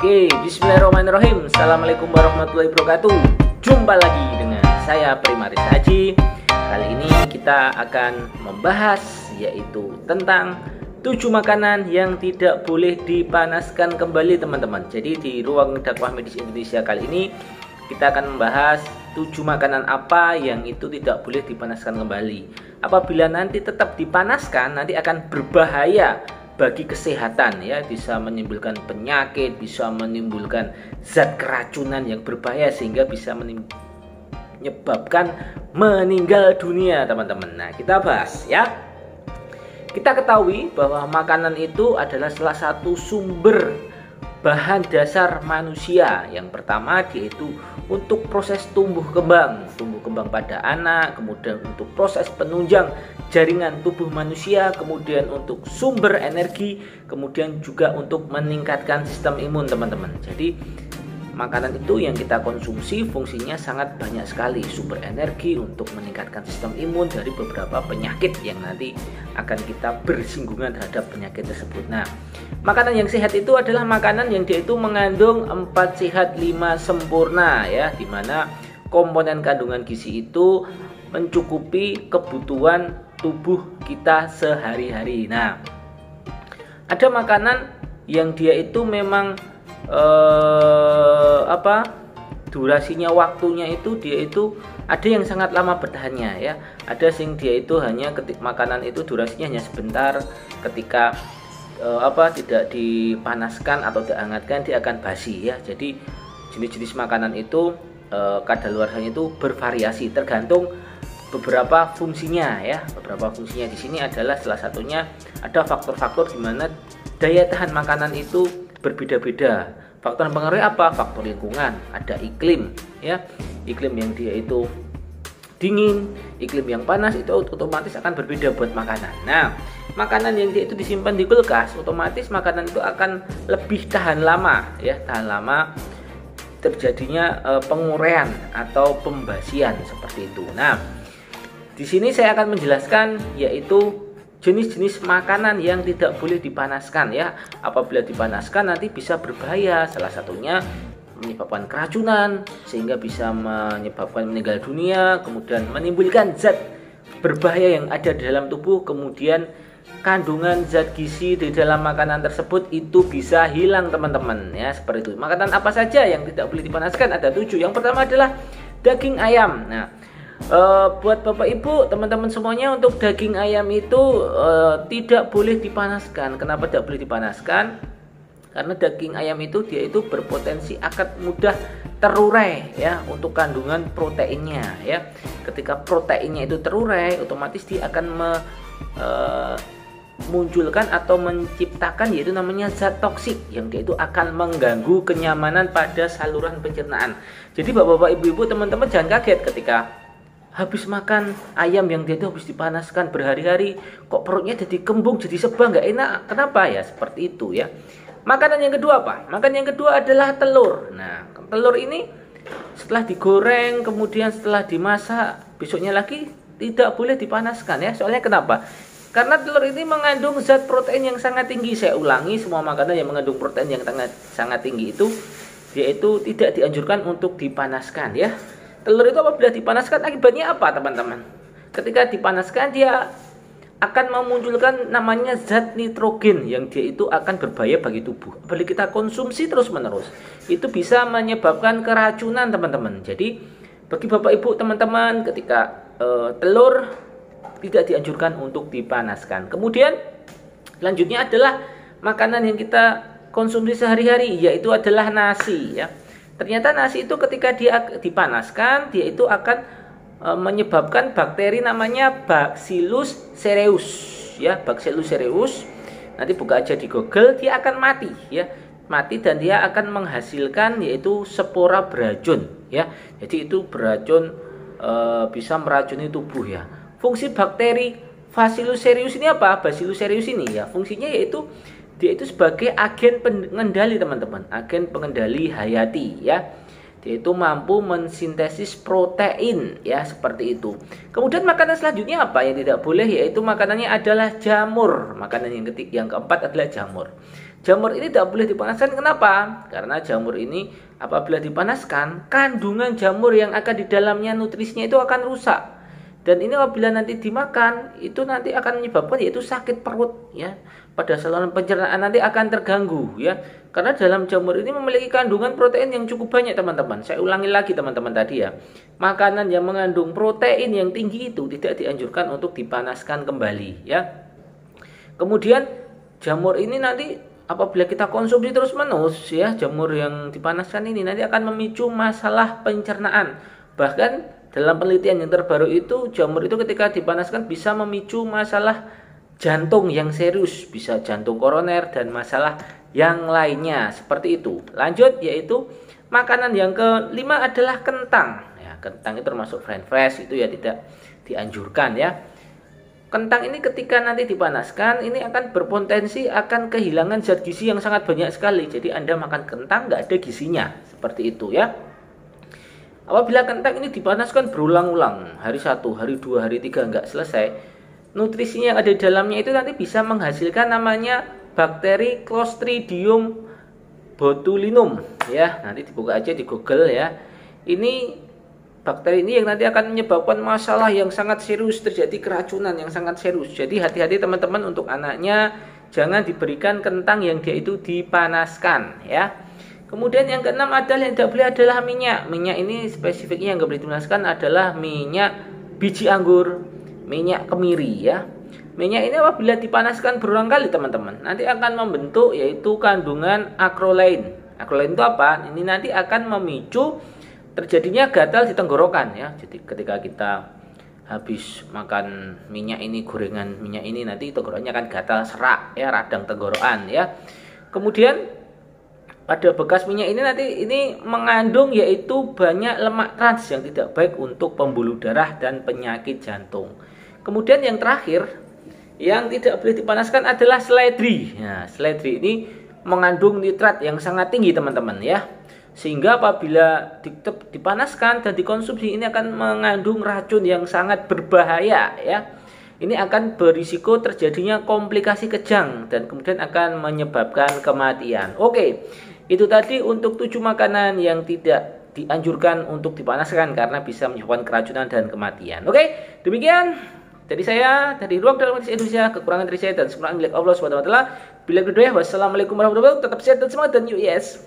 Oke, bismillahirrahmanirrahim. Assalamualaikum warahmatullahi wabarakatuh. Jumpa lagi dengan saya Primaris Haji. Kali ini kita akan membahas yaitu tentang 7 makanan yang tidak boleh dipanaskan kembali, teman-teman. Jadi di ruang dakwah medis Indonesia kali ini kita akan membahas 7 makanan apa yang itu tidak boleh dipanaskan kembali. Apabila nanti tetap dipanaskan, nanti akan berbahaya bagi kesehatan, ya, bisa menimbulkan penyakit, bisa menimbulkan zat keracunan yang berbahaya sehingga bisa menyebabkan meninggal dunia, teman-teman. Nah, kita bahas ya. Kita ketahui bahwa makanan itu adalah salah satu sumber bahan dasar manusia. Yang pertama yaitu untuk proses tumbuh kembang pada anak, kemudian untuk proses penunjang jaringan tubuh manusia, kemudian untuk sumber energi, kemudian juga untuk meningkatkan sistem imun, teman-teman. Jadi makanan itu yang kita konsumsi fungsinya sangat banyak sekali, sumber energi untuk meningkatkan sistem imun dari beberapa penyakit yang nanti akan kita bersinggungan terhadap penyakit tersebut. Nah, makanan yang sehat itu adalah makanan yang dia itu mengandung 4 sehat 5 sempurna, ya, dimana komponen kandungan gizi itu mencukupi kebutuhan tubuh kita sehari-hari. Nah, ada makanan yang dia itu memang durasinya, waktunya itu dia itu ada yang sangat lama bertahannya, ya. Ada yang dia itu hanya makanan itu durasinya hanya sebentar, ketika tidak dipanaskan atau dihangatkan dia akan basi, ya. Jadi jenis-jenis makanan itu kadaluarsanya itu bervariasi tergantung beberapa fungsinya, ya. Beberapa fungsinya di sini adalah salah satunya ada faktor-faktor di mana daya tahan makanan itu berbeda-beda. Faktor yang mempengaruhi apa? Faktor lingkungan, ada iklim, ya. Iklim yang dia itu dingin, iklim yang panas itu otomatis akan berbeda buat makanan. Nah, makanan yang dia itu disimpan di kulkas, otomatis makanan itu akan lebih tahan lama, ya, tahan lama terjadinya penguraian atau pembasian seperti itu. Nah, di sini saya akan menjelaskan yaitu jenis-jenis makanan yang tidak boleh dipanaskan, ya. Apabila dipanaskan nanti bisa berbahaya. Salah satunya menyebabkan keracunan sehingga bisa menyebabkan meninggal dunia, kemudian menimbulkan zat berbahaya yang ada di dalam tubuh, kemudian kandungan zat gizi di dalam makanan tersebut itu bisa hilang, teman-teman, ya, seperti itu. Makanan apa saja yang tidak boleh dipanaskan? Ada 7. Yang pertama adalah daging ayam. Nah, buat bapak ibu, teman-teman semuanya, untuk daging ayam itu tidak boleh dipanaskan. Kenapa tidak boleh dipanaskan? Karena daging ayam itu dia itu berpotensi akan mudah terurai, ya, untuk kandungan proteinnya, ya. Ketika proteinnya itu terurai, otomatis dia akan munculkan atau menciptakan yaitu namanya zat toksik yang dia itu akan mengganggu kenyamanan pada saluran pencernaan. Jadi bapak-bapak, ibu-ibu, teman-teman jangan kaget ketika habis makan ayam yang dia itu habis dipanaskan berhari-hari, kok perutnya jadi kembung, jadi sebah, nggak enak. Kenapa? Ya seperti itu, ya. Makanan yang kedua apa? Makanan yang kedua adalah telur. Nah, telur ini setelah digoreng, kemudian setelah dimasak, besoknya lagi tidak boleh dipanaskan, ya. Soalnya kenapa? Karena telur ini mengandung zat protein yang sangat tinggi. Saya ulangi, semua makanan yang mengandung protein yang sangat tinggi itu dia itu tidak dianjurkan untuk dipanaskan, ya. Telur itu apabila dipanaskan akibatnya apa, teman-teman? Ketika dipanaskan dia akan memunculkan namanya zat nitrogen yang dia itu akan berbahaya bagi tubuh. Apabila kita konsumsi terus-menerus, itu bisa menyebabkan keracunan, teman-teman. Jadi bagi bapak ibu, teman-teman, ketika telur tidak dianjurkan untuk dipanaskan. Kemudian selanjutnya adalah makanan yang kita konsumsi sehari-hari, yaitu adalah nasi, ya. Ternyata nasi itu ketika dia dipanaskan, dia itu akan menyebabkan bakteri namanya Bacillus cereus, ya. Bacillus cereus, nanti buka aja di Google, dia akan mati, ya. Mati dan dia akan menghasilkan yaitu spora beracun, ya. Jadi itu beracun, bisa meracuni tubuh, ya. Fungsi bakteri Bacillus cereus ini apa? Bacillus cereus ini, ya, fungsinya yaitu dia itu sebagai agen pengendali, teman-teman, agen pengendali hayati, ya. Dia itu mampu mensintesis protein, ya, seperti itu. Kemudian makanan selanjutnya apa yang tidak boleh? Yaitu makanannya adalah jamur. Makanan yang keempat adalah jamur. Jamur ini tidak boleh dipanaskan. Kenapa? Karena jamur ini apabila dipanaskan, kandungan jamur yang akan di dalamnya nutrisinya itu akan rusak. Dan ini apabila nanti dimakan, itu nanti akan menyebabkan yaitu sakit perut ya. Pada saluran pencernaan nanti akan terganggu ya. Karena dalam jamur ini memiliki kandungan protein yang cukup banyak teman-teman. Saya ulangi lagi teman-teman tadi ya. Makanan yang mengandung protein yang tinggi itu tidak dianjurkan untuk dipanaskan kembali ya. Kemudian jamur ini nanti apabila kita konsumsi terus-menerus ya, jamur yang dipanaskan ini nanti akan memicu masalah pencernaan. Bahkan dalam penelitian yang terbaru itu, jamur itu ketika dipanaskan bisa memicu masalah jantung yang serius, bisa jantung koroner dan masalah yang lainnya seperti itu. Lanjut, yaitu makanan yang kelima adalah kentang. Ya, kentang itu termasuk french fries, itu ya tidak dianjurkan ya. Kentang ini ketika nanti dipanaskan, ini akan berpotensi akan kehilangan zat gizi yang sangat banyak sekali. Jadi Anda makan kentang nggak ada gizinya, seperti itu ya. Apabila kentang ini dipanaskan berulang-ulang, hari 1, hari 2, hari 3 nggak selesai, nutrisinya yang ada di dalamnya itu nanti bisa menghasilkan namanya bakteri Clostridium botulinum ya. Nanti dibuka aja di Google ya. Ini bakteri ini yang nanti akan menyebabkan masalah yang sangat serius, terjadi keracunan yang sangat serius. Jadi hati-hati teman-teman untuk anaknya, jangan diberikan kentang yang dia itu dipanaskan ya. Kemudian yang keenam adalah yang tidak boleh adalah minyak. Minyak ini spesifiknya yang tidak boleh dipanaskan adalah minyak biji anggur, minyak kemiri ya. Minyak ini apabila dipanaskan berulang kali teman-teman, nanti akan membentuk yaitu kandungan acrolein. Acrolein itu apa? Ini nanti akan memicu terjadinya gatal di tenggorokan ya. Jadi ketika kita habis makan minyak ini, gorengan minyak ini, nanti tenggorokannya akan gatal, serak ya, radang tenggorokan ya. Kemudian pada bekas minyak ini nanti ini mengandung yaitu banyak lemak trans yang tidak baik untuk pembuluh darah dan penyakit jantung. Kemudian yang terakhir yang tidak boleh dipanaskan adalah seledri. Nah, seledri ini mengandung nitrat yang sangat tinggi teman-teman ya. Sehingga apabila dipanaskan dan dikonsumsi ini akan mengandung racun yang sangat berbahaya ya. Ini akan berisiko terjadinya komplikasi kejang dan kemudian akan menyebabkan kematian. Oke, itu tadi untuk 7 makanan yang tidak dianjurkan untuk dipanaskan karena bisa menyebabkan keracunan dan kematian. Oke, demikian dari saya, dari Ruang Dalam Medis Indonesia. Kekurangan dari saya dan sempurna milik Allah SWT. Bila kedua, wassalamualaikum warahmatullahi wabarakatuh. Tetap sehat dan semangat dan yuk yes.